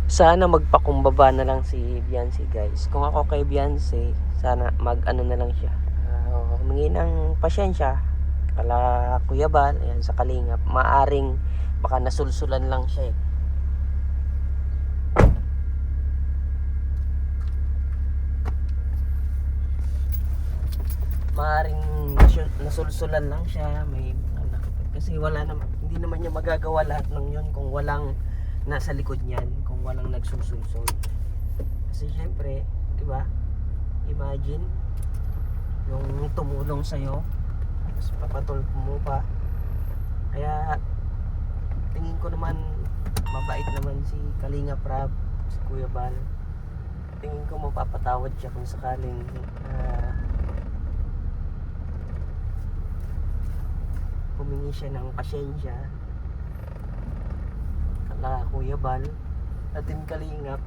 Sana magpakumbaba na lang si Beyonce guys. Kung ako kay Beyonce, sana mag-ano na lang siya. Humingi ng pasyensya. Kala Kuya Bal, ayan, sa Kalingap. Maaring baka nasulsulan lang siya eh. Maaring nasulsulan lang siya. May anak. Kasi wala naman, hindi naman niya magagawa lahat ng yun kung walang nasa likod niyan, kung walang nagsusulsol. Kasi syempre, di ba? Imagine yung tumulong sa'yo, tapos papatulpo mo pa. Kaya tingin ko naman mabait naman si Kalingap Rab, si Kuya Bal. Tingin ko mapapatawad siya kung sakaling humingi siya ng pasyensya kala Kuya Bal at Team Kalingap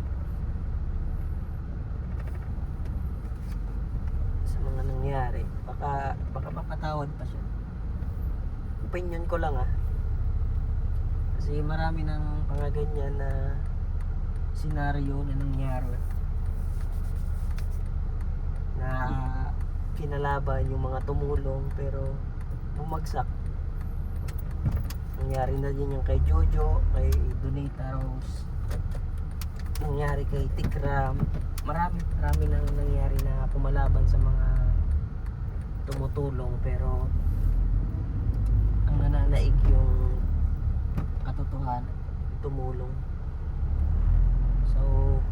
sa mga nangyari. Baka mapatawad pa siya. Opinion ko lang kasi marami ng mga ganyan na senaryo na nangyari na kinalaban yung mga tumulong pero bumagsak. Nangyari na din yung kay Jojo, kay Donita Rose, nangyari kay Tikram. Marami nang nangyari na pumalaban sa mga tumutulong pero ang nananaig yung katotohanan, tumulong. So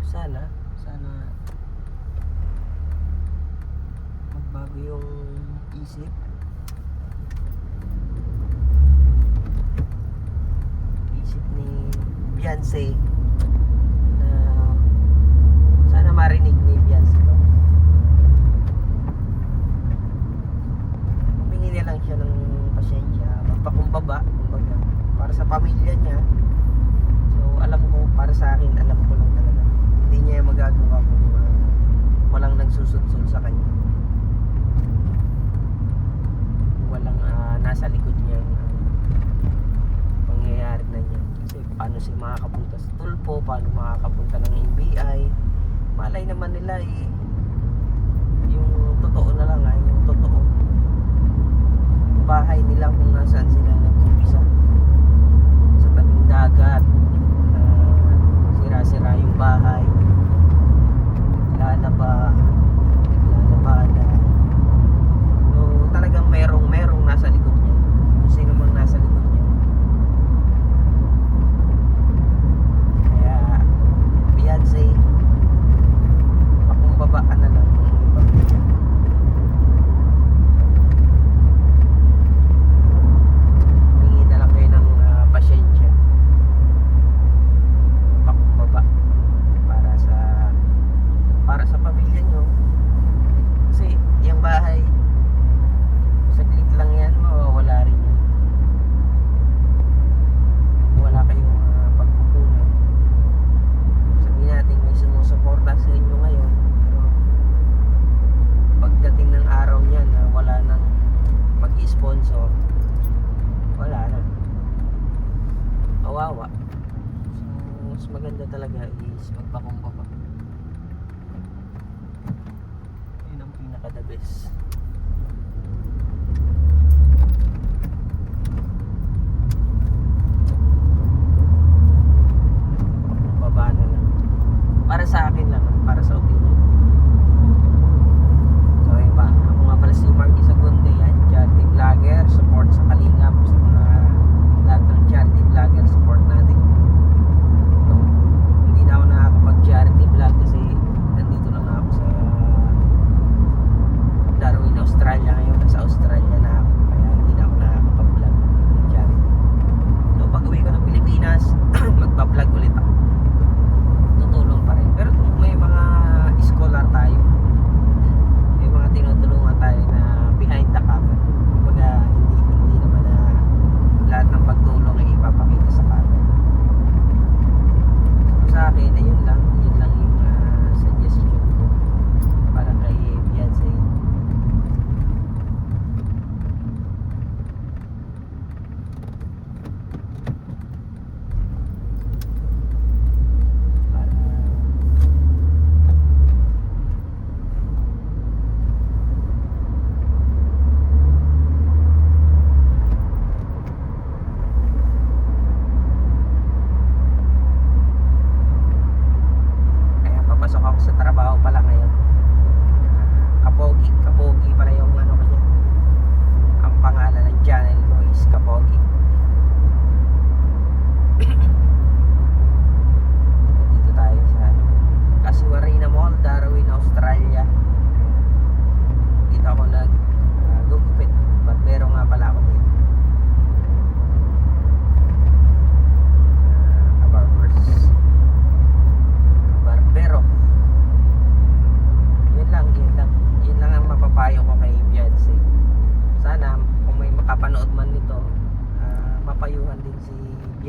sana magbago yung isip ni Beyonce na sana marinig ni Beyonce to. Humingi na lang siya ng pasyensya, magpakumbaba kumbaga, para sa pamilya niya. So alam ko, para sa akin, alam ko lang talaga hindi niya magagawa kung walang nagsusudsol sa kanya, walang nasa likod niya pangyayari na niya. Kasi paano siya makakapunta sa tulpo, paano makakapunta ng NBI, malay naman nila yung totoo na lang yung totoo bahay nila kung nasaan sila nag-umpisa, sa tabing dagat, sira-sira yung bahay, lalabada. So talagang merong nasa likod niya, kung sino mang nasa likod niya. Kaya Beyonce, pakumbaba ka na lang. Hingi na lang kayo ng pasyensya, pakumbaba para sa pamilya nyo. Kasi yung bahay, saglit lang yan, mawawala rin yan. Wala kayong pagkukunan. Sabihin natin may sumusuporta sa inyo ngayon, pero pagdating ng araw niyan na wala nang mag-sponsor, wala na, kawawa. So mas maganda talaga is magpakumbaba. Yun ang pinaka the best. Baba na lang. Para sa akin lang, para sa opinion. So yun pa, ako nga pala si Marky Sagunde, yan, charity vlogger, support sa Kalingap, sa mga lahat ng charity vlogger, support natin. So, hindi na ako nakakapag-charity vlog kasi nandito lang ako sa Darwin, Australia ngayon. Nasa Australia na ako, kaya hindi na ako nakakapag-vlog ng charity. So pag uwi ko ng Pilipinas, magpa-vlog ulit ako, tutulong pa rin. Pero kung may mga scholar tayo, may mga tinutulungan tayo na behind the camera, kumbaga hindi naman na lahat ng pagtulong ay ipapakita sa camera. So sa akin, yun lang yung suggestion ko para kay Beyonce.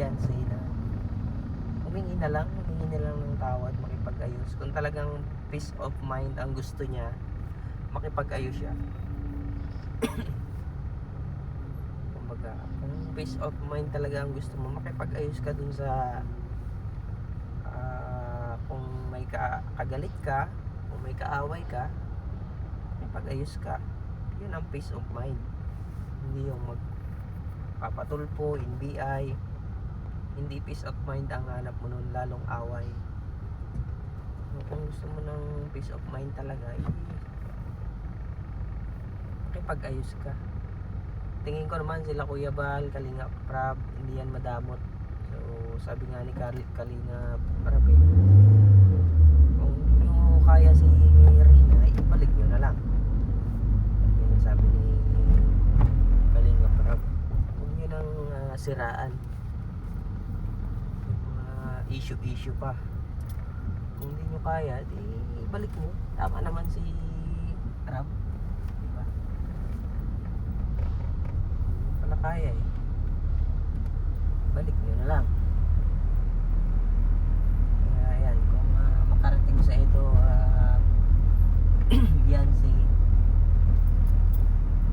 Beyonce na humingi na lang ng tawad, makipag-ayos. Kung talagang peace of mind ang gusto niya, makipag-ayos siya. Kumbaga, kung peace of mind talaga ang gusto mo, makipag-ayos ka dun sa kung may kagalit ka, kung may kaaway ka, makipag-ayos ka. Yun ang peace of mind. Hindi yung magpapatulpo, NBI. Hindi peace of mind ang hanap mo nun, lalong away. Kung gusto mo ng peace of mind talaga, makipag-ayos ka. Tingin ko naman sila Kuya Bal, Kalinga Prab, hindi yan madamot. So sabi nga ni Kalinga Prab, kung hindi nyo kaya si Rina, ibalik nyo na lang. Yan ang sabi ni Kalinga Prab. Huwag nyo nang siraan. Issue pa. Kung hindi nyo kaya, di ibalik mo. Tama naman si Rab, diba? Wala kaya balik nyo na lang. Kaya ayan, kung makarating sa ito Beyonce,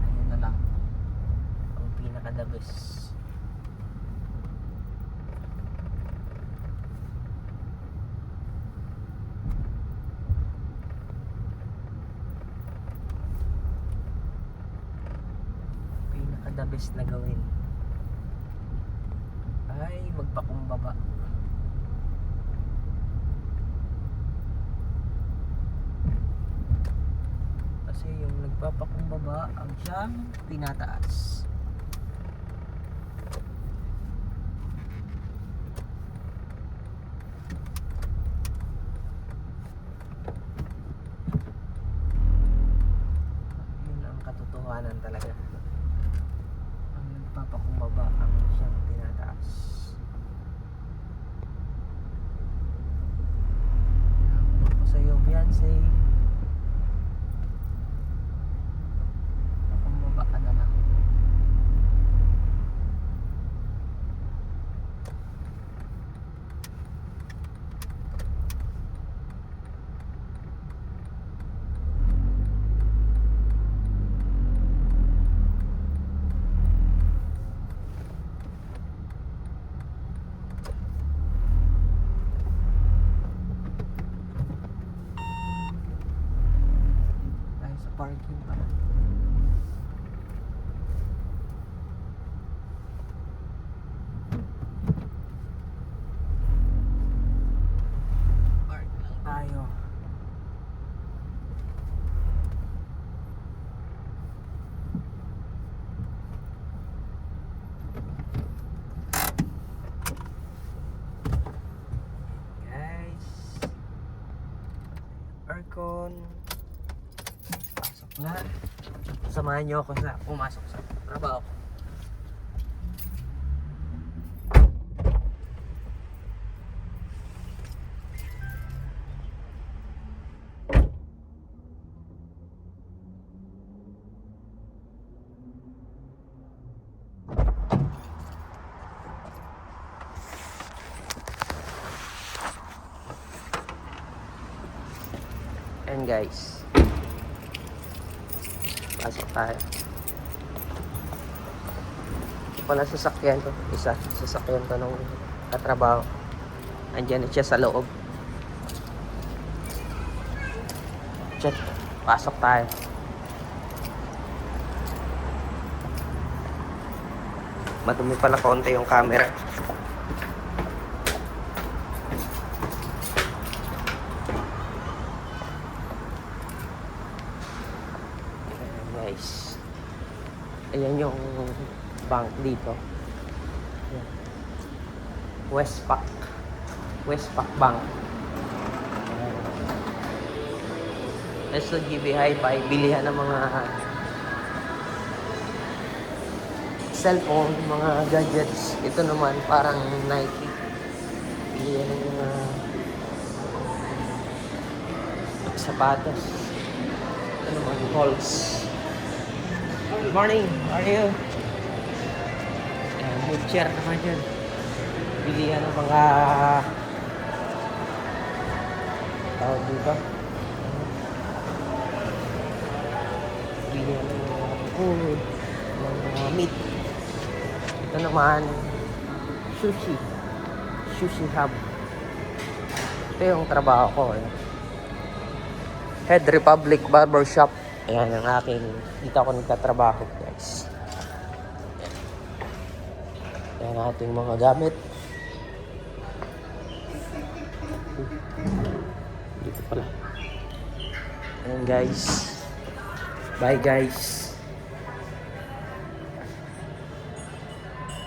ayun na lang ang pinaka the best. The best na gawin ay magpakumbaba. Kasi yung nagpapakumbaba ang siyang tinataas. Yun ang katotohanan talaga. Papakumbaba ang siyang tinataas. Nakuha ko sa iyo, Beyonce. Pakumbaba ka na lang. Parking pa. Park lang tayo. Guys, aircon na, samahan nyo ako sa pumasok sa trabaho. And guys, pasok tayo. Ito pala sasakyan to. Sasakyan to nung katrabaho. Andyan siya sa loob. Check. Pasok tayo. Madumi pala konti yung camera. Guys, ayan yung bank dito. Ayan. Westpac Bank. SOGB Hi-Fi, bilihan ng mga cellphone, mga gadgets. Ito naman parang Nike, bilihan ng mga sapatos. Ito naman Halls. Good morning, how are you? Ayan, may chair naman yun. bilihan ng mga tawag dito. Bilihan ng mga food, ng mga meat. Ito naman, sushi. Sushi hub. Ito yung trabaho ko. Head Republic Barbershop. Ayan ang aking, dito ako nagtatrabaho, guys. Ayan ang ating mga gamit. Dito pala. Ayan guys. Bye guys.